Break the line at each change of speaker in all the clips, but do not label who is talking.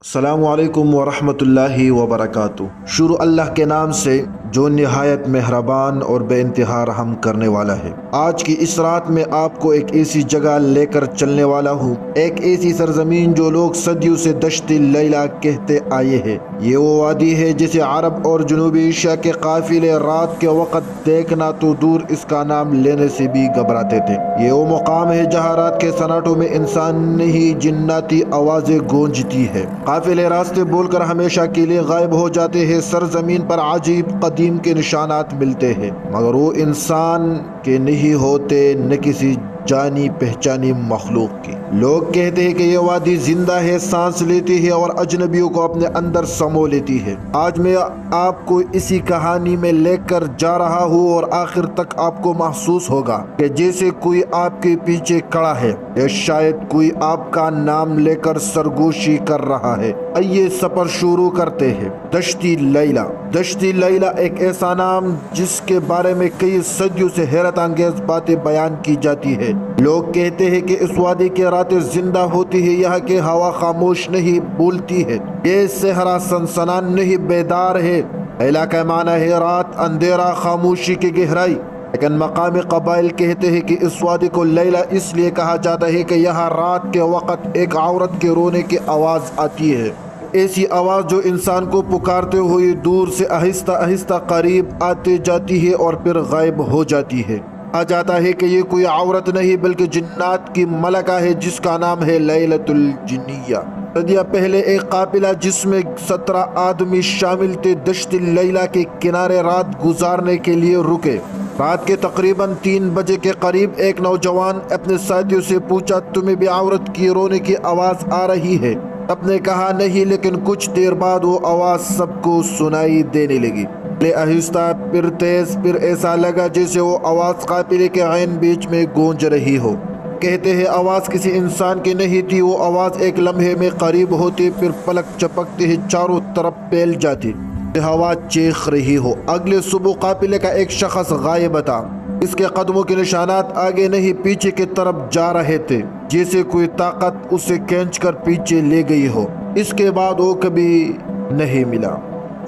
السلام علیکم ورحمۃ اللہ وبرکاتہ۔ شروع اللہ کے نام سے جو نہایت مہربان اور بے انتہا رحم کرنے والا ہے۔ آج کی اس رات میں آپ کو ایک ایسی جگہ لے کر چلنے والا ہوں، ایک ایسی سرزمین جو لوگ صدیوں سے دشت لیلا کہتے آئے ہیں۔ یہ وہ وادی ہے جسے عرب اور جنوبی ایشیا کے قافلے رات کے وقت دیکھنا تو دور اس کا نام لینے سے بھی گھبراتے تھے۔ یہ وہ مقام ہے جہاں رات کے سناٹوں میں انسان نہیں جناتی آوازیں گونجتی ہے۔ قافلے راستے بول کر ہمیشہ کے لیے غائب ہو جاتے ہیں۔ سرزمین پر عجیب قدیم کے نشانات ملتے ہیں، مگر وہ انسان کے نہیں ہوتے، نہ کسی جانی پہچانی مخلوق کی۔ لوگ کہتے ہیں کہ یہ وادی زندہ ہے، سانس لیتی ہے اور اجنبیوں کو اپنے اندر سمو لیتی ہے۔ آج میں آپ کو اسی کہانی میں لے کر جا رہا ہوں اور آخر تک آپ کو محسوس ہوگا کہ جیسے کوئی آپ کے پیچھے کھڑا ہے یا شاید کوئی آپ کا نام لے کر سرگوشی کر رہا ہے۔ آئیے سفر شروع کرتے ہیں۔ دشتی لیلا۔ دشتی لیلا ایک ایسا نام جس کے بارے میں کئی صدیوں سے حیرت انگیز باتیں بیان کی جاتی ہے۔ لوگ کہتے ہیں کہ اس وادی کی راتیں زندہ ہوتی ہے، یہاں کی ہوا خاموش نہیں بولتی ہے، یہ صحرا سنسنان نہیں بیدار ہے۔ لیلا کا معنی ہے رات، اندھیرا، خاموشی کی گہرائی۔ لیکن مقامی قبائل کہتے ہیں کہ اس وادی کو لیلا اس لیے کہا جاتا ہے کہ یہاں رات کے وقت ایک عورت کے رونے کی آواز آتی ہے، ایسی آواز جو انسان کو پکارتے ہوئے دور سے آہستہ آہستہ قریب آتے جاتی ہے اور پھر غائب ہو جاتی ہے۔ کہا جاتا ہے کہ یہ کوئی عورت نہیں بلکہ جنات کی ملکہ ہے جس کا نام ہے لیلۃ الجنیہ۔ صدیاں پہلے ایک قافلہ جس میں 17 آدمی شامل تھے دشت لیلا کے کنارے رات گزارنے کے لیے رکے۔ رات کے تقریباً 3 بجے کے قریب ایک نوجوان اپنے ساتھیوں سے پوچھا، تمہیں بھی عورت کی رونے کی آواز آ رہی ہے؟ سب نے کہا نہیں، لیکن کچھ دیر بعد وہ آواز سب کو سنائی دینے لگی، پہلے آہستہ پھر تیز، پھر ایسا لگا جیسے وہ آواز قافلے کے عین بیچ میں گونج رہی ہو۔ کہتے ہیں آواز کسی انسان کی نہیں تھی، وہ آواز ایک لمحے میں قریب ہوتی، پھر پلک چپکتے ہی چاروں طرف پھیل جاتی، ہوا چیخ رہی ہو۔ اگلے صبح قافلے کا ایک شخص غائب تھا، اس کے قدموں کے نشانات آگے نہیں پیچھے کی طرف جا رہے تھے، جیسے کوئی طاقت اسے کھینچ کر پیچھے لے گئی ہو۔ اس کے بعد وہ کبھی نہیں ملا۔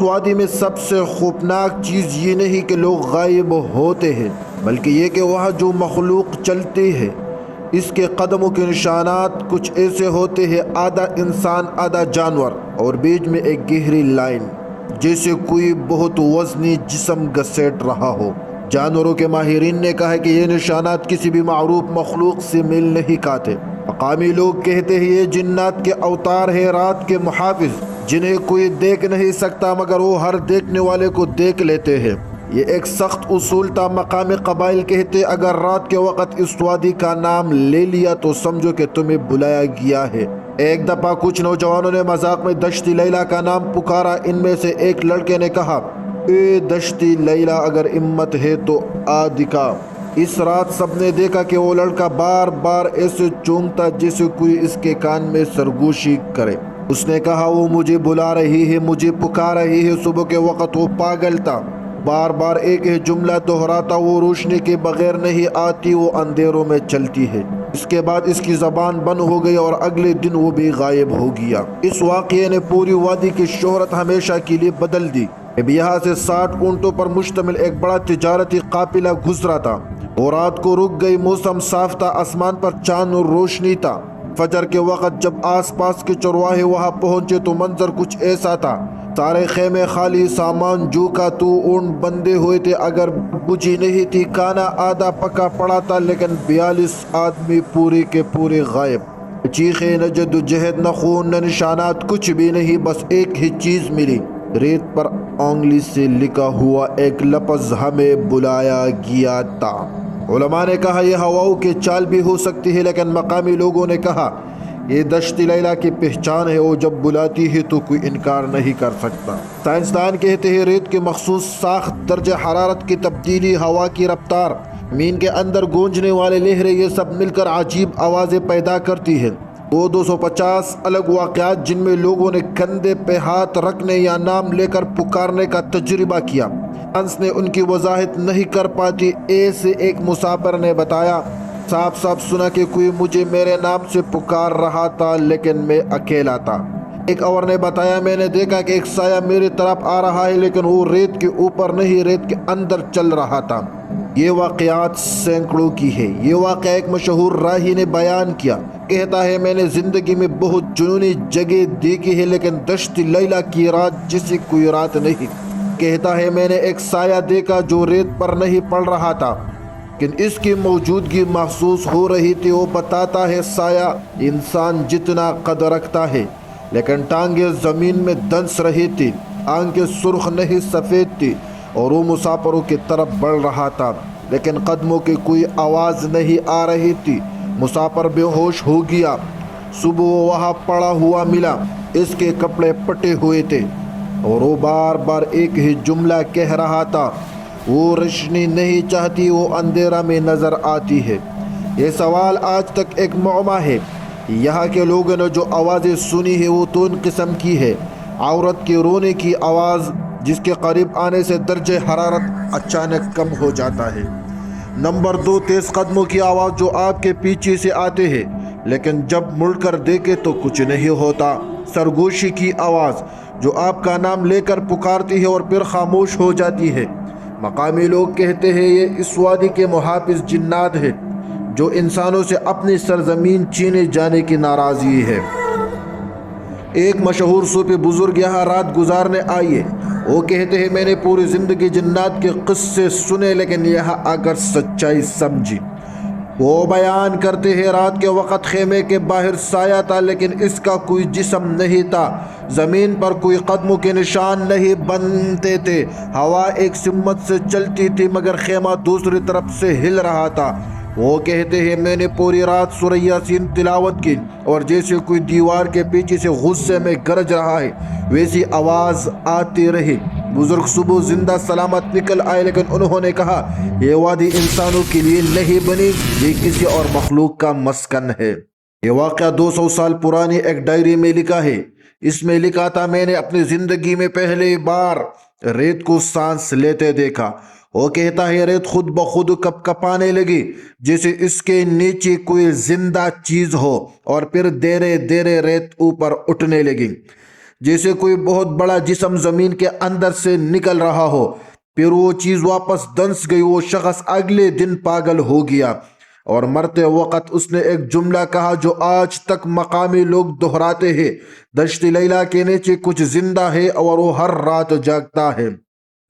وادی میں سب سے خوفناک چیز یہ نہیں کہ لوگ غائب ہوتے ہیں، بلکہ یہ کہ وہاں جو مخلوق چلتی ہے اس کے قدموں کے نشانات کچھ ایسے ہوتے ہیں، آدھا انسان آدھا جانور، اور بیچ میں ایک گہری لائن جیسے کوئی بہت وزنی جسم گھسیٹ رہا ہو۔ جانوروں کے ماہرین نے کہا کہ یہ نشانات کسی بھی معروف مخلوق سے میل نہیں کھاتے۔ مقامی لوگ کہتے ہیں یہ جنات کے اوتار ہیں، رات کے محافظ، جنہیں کوئی دیکھ نہیں سکتا مگر وہ ہر دیکھنے والے کو دیکھ لیتے ہیں۔ یہ ایک سخت اصول تھا۔ مقامی قبائل کہتے اگر رات کے وقت اس وادی کا نام لے لیا تو سمجھو کہ تمہیں بلایا گیا ہے۔ ایک دفعہ کچھ نوجوانوں نے مذاق میں دشتی لیلا کا نام پکارا۔ ان میں سے ایک لڑکے نے کہا، اے دشتی لیلا، اگر ہمت ہے تو آ دکھا۔ اس رات سب نے دیکھا کہ وہ لڑکا بار بار ایسے چونکتا جیسے کوئی اس کے کان میں سرگوشی کرے۔ اس نے کہا وہ مجھے بلا رہی ہے، مجھے پکار رہی ہے۔ صبح کے وقت وہ پاگل تھا، بار بار ایک ہی جملہ دہراتا، وہ روشنی کے بغیر نہیں آتی، وہ اندھیروں میں چلتی ہے۔ اس کے بعد اس کی زبان بند ہو گئی اور اگلے دن وہ بھی غائب ہو گیا۔ اس واقعے نے پوری وادی کی شہرت ہمیشہ کے لیے بدل دی۔ اب یہاں سے 60 اونٹوں پر مشتمل ایک بڑا تجارتی قافلہ گزرا تھا۔ وہ رات کو رک گئی، موسم صاف تھا، آسمان پر چاند اور روشنی تھا۔ فجر کے وقت جب آس پاس کے چرواہے وہاں پہنچے تو منظر کچھ ایسا تھا، سارے خیمے خالی، سامان جو کا تو، اونٹ بندھے ہوئے تھے، اگر بجھی نہیں تھی، کھانا آدھا پکا پڑا تھا، لیکن 42 آدمی پورے کے پورے غائب۔ چیخے، نہ جدوجہد، نہ خون، نہ نشانات، کچھ بھی نہیں، بس ایک ہی چیز ملی، ریت پر انگلی سے لکھا ہوا ایک لفظ، ہمیں بلایا گیا تھا۔ علماء نے کہا یہ ہواؤں کی چال بھی ہو سکتی ہے، لیکن مقامی لوگوں نے کہا یہ دشت لیلا کی پہچان ہے، وہ جب بلاتی ہے تو کوئی انکار نہیں کر سکتا۔ سائنسدان کہتے ہیں ریت کی مخصوص ساخت، درجہ حرارت کی تبدیلی، ہوا کی رفتار، زمین کے اندر گونجنے والے لہریں، یہ سب مل کر عجیب آوازیں پیدا کرتی ہیں۔ وہ 250 الگ واقعات جن میں لوگوں نے کندھے پہ ہاتھ رکھنے یا نام لے کر پکارنے کا تجربہ کیا، سائنس نے ان کی وضاحت نہیں کر پاتی۔ ایسے ایک مسافر نے بتایا، صاف صاف سنا کہ کوئی مجھے میرے نام سے پکار رہا تھا، لیکن میں اکیلا تھا، ایک اور نے بتایا میں نے دیکھا کہ ایک سایہ میری طرف آ رہا ہے لیکن وہ ریت کے اوپر نہیں ریت کے اندر چل رہا تھا۔ یہ واقعات سینکڑوں کی ہے۔ یہ واقعہ ایک مشہور راہی نے بیان کیا، کہتا ہے میں نے زندگی میں بہت جنونی جگہ دیکھی ہے لیکن دشت لیلا کی رات جیسی کوئی رات نہیں۔ کہتا ہے میں نے ایک سایہ دیکھا جو ریت پر نہیں پڑ رہا تھا لیکن اس کی موجودگی محسوس ہو رہی تھی۔ وہ بتاتا ہے سایہ انسان جتنا قد رکھتا ہے لیکن ٹانگیں زمین میں دنس رہی تھی، آنکھیں سرخ نہیں سفید تھی، اور وہ مسافروں کی طرف بڑھ رہا تھا لیکن قدموں کی کوئی آواز نہیں آ رہی تھی۔ مسافر بے ہوش ہو گیا۔ صبح وہ وہاں پڑا ہوا ملا، اس کے کپڑے پٹے ہوئے تھے اور وہ بار بار ایک ہی جملہ کہہ رہا تھا، وہ روشنی نہیں چاہتی، وہ اندھیرا میں نظر آتی ہے۔ یہ سوال آج تک ایک معمہ ہے۔ یہاں کے لوگوں نے جو آوازیں سنی ہے وہ دو قسم کی ہے: عورت کے رونے کی آواز جس کے قریب آنے سے درجہ حرارت اچانک کم ہو جاتا ہے۔ نمبر 2، تیز قدموں کی آواز جو آپ کے پیچھے سے آتے ہیں لیکن جب مڑ کر دیکھے تو کچھ نہیں ہوتا۔ سرگوشی کی آواز جو آپ کا نام لے کر پکارتی ہے اور پھر خاموش ہو جاتی ہے۔ مقامی لوگ کہتے ہیں یہ اس وادی کے محافظ جنات ہیں جو انسانوں سے اپنی سرزمین چھینے جانے کی ناراضی ہے۔ ایک مشہور صوفی بزرگ یہاں رات گزارنے آئے۔ وہ کہتے ہیں میں نے پوری زندگی جنات کے قصے سنے لیکن یہاں آ کر سچائی سمجھی۔ وہ بیان کرتے ہیں رات کے وقت خیمے کے باہر سایہ تھا لیکن اس کا کوئی جسم نہیں تھا، زمین پر کوئی قدموں کے نشان نہیں بنتے تھے، ہوا ایک سمت سے چلتی تھی مگر خیمہ دوسری طرف سے ہل رہا تھا۔ وہ کہتے ہیں میں نے پوری رات سورہ یاسین تلاوت کی اور جیسے کوئی دیوار کے پیچھے سے غصے میں گرج رہا ہے ویسی آواز آتی رہی۔ بزرگ صبح زندہ سلامت نکل آئے لیکن انہوں نے کہا یہ وادی انسانوں کے لیے نہیں بنی، یہ کسی اور مخلوق کا مسکن ہے۔ یہ واقعہ 200 سال پرانی ایک ڈائری میں لکھا ہے۔ اس میں لکھا تھا میں نے اپنی زندگی میں پہلی بار ریت کو سانس لیتے دیکھا۔ وہ کہتا ہے ریت خود بخود کپ کپانے لگی جیسے اس کے نیچے کوئی زندہ چیز ہو، اور پھر دھیرے دھیرے ریت اوپر اٹھنے لگی جیسے کوئی بہت بڑا جسم زمین کے اندر سے نکل رہا ہو۔ پھر وہ چیز واپس دنس گئی۔ وہ شخص اگلے دن پاگل ہو گیا اور مرتے وقت اس نے ایک جملہ کہا جو آج تک مقامی لوگ دہراتے ہیں، دشت لیلا کے نیچے کچھ زندہ ہے اور وہ ہر رات جاگتا ہے،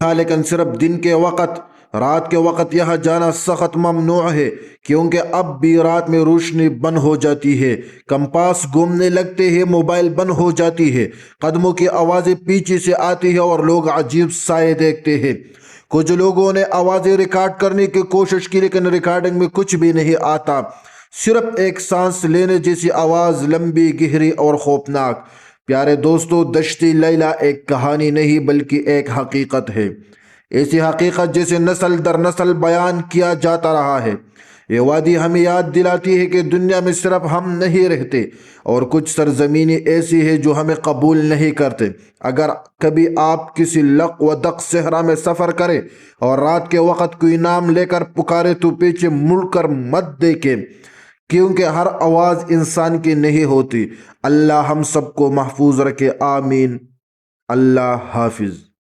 لیکن صرف دن کے وقت۔ رات کے وقت یہاں جانا سخت ممنوع ہے کیونکہ اب بھی رات میں روشنی بند ہو جاتی ہے، کمپاس گھومنے لگتے ہیں، موبائل بند ہو جاتی ہے، قدموں کی آوازیں پیچھے سے آتی ہے اور لوگ عجیب سائے دیکھتے ہیں۔ کچھ لوگوں نے آوازیں ریکارڈ کرنے کی کوشش کی لیکن ریکارڈنگ میں کچھ بھی نہیں آتا، صرف ایک سانس لینے جیسی آواز، لمبی، گہری اور خوفناک۔ پیارے دوستو، دشت لیلا ایک کہانی نہیں بلکہ ایک حقیقت ہے، ایسی حقیقت جسے نسل در نسل بیان کیا جاتا رہا ہے۔ یہ وادی ہمیں یاد دلاتی ہے کہ دنیا میں صرف ہم نہیں رہتے اور کچھ سرزمینیں ایسی ہیں جو ہمیں قبول نہیں کرتے۔ اگر کبھی آپ کسی لق و دق صحرا میں سفر کریں اور رات کے وقت کوئی نام لے کر پکارے تو پیچھے مڑ کر مت دیکھیں، کیونکہ ہر آواز انسان کی نہیں ہوتی۔ اللہ ہم سب کو محفوظ رکھے، آمین۔ اللہ حافظ۔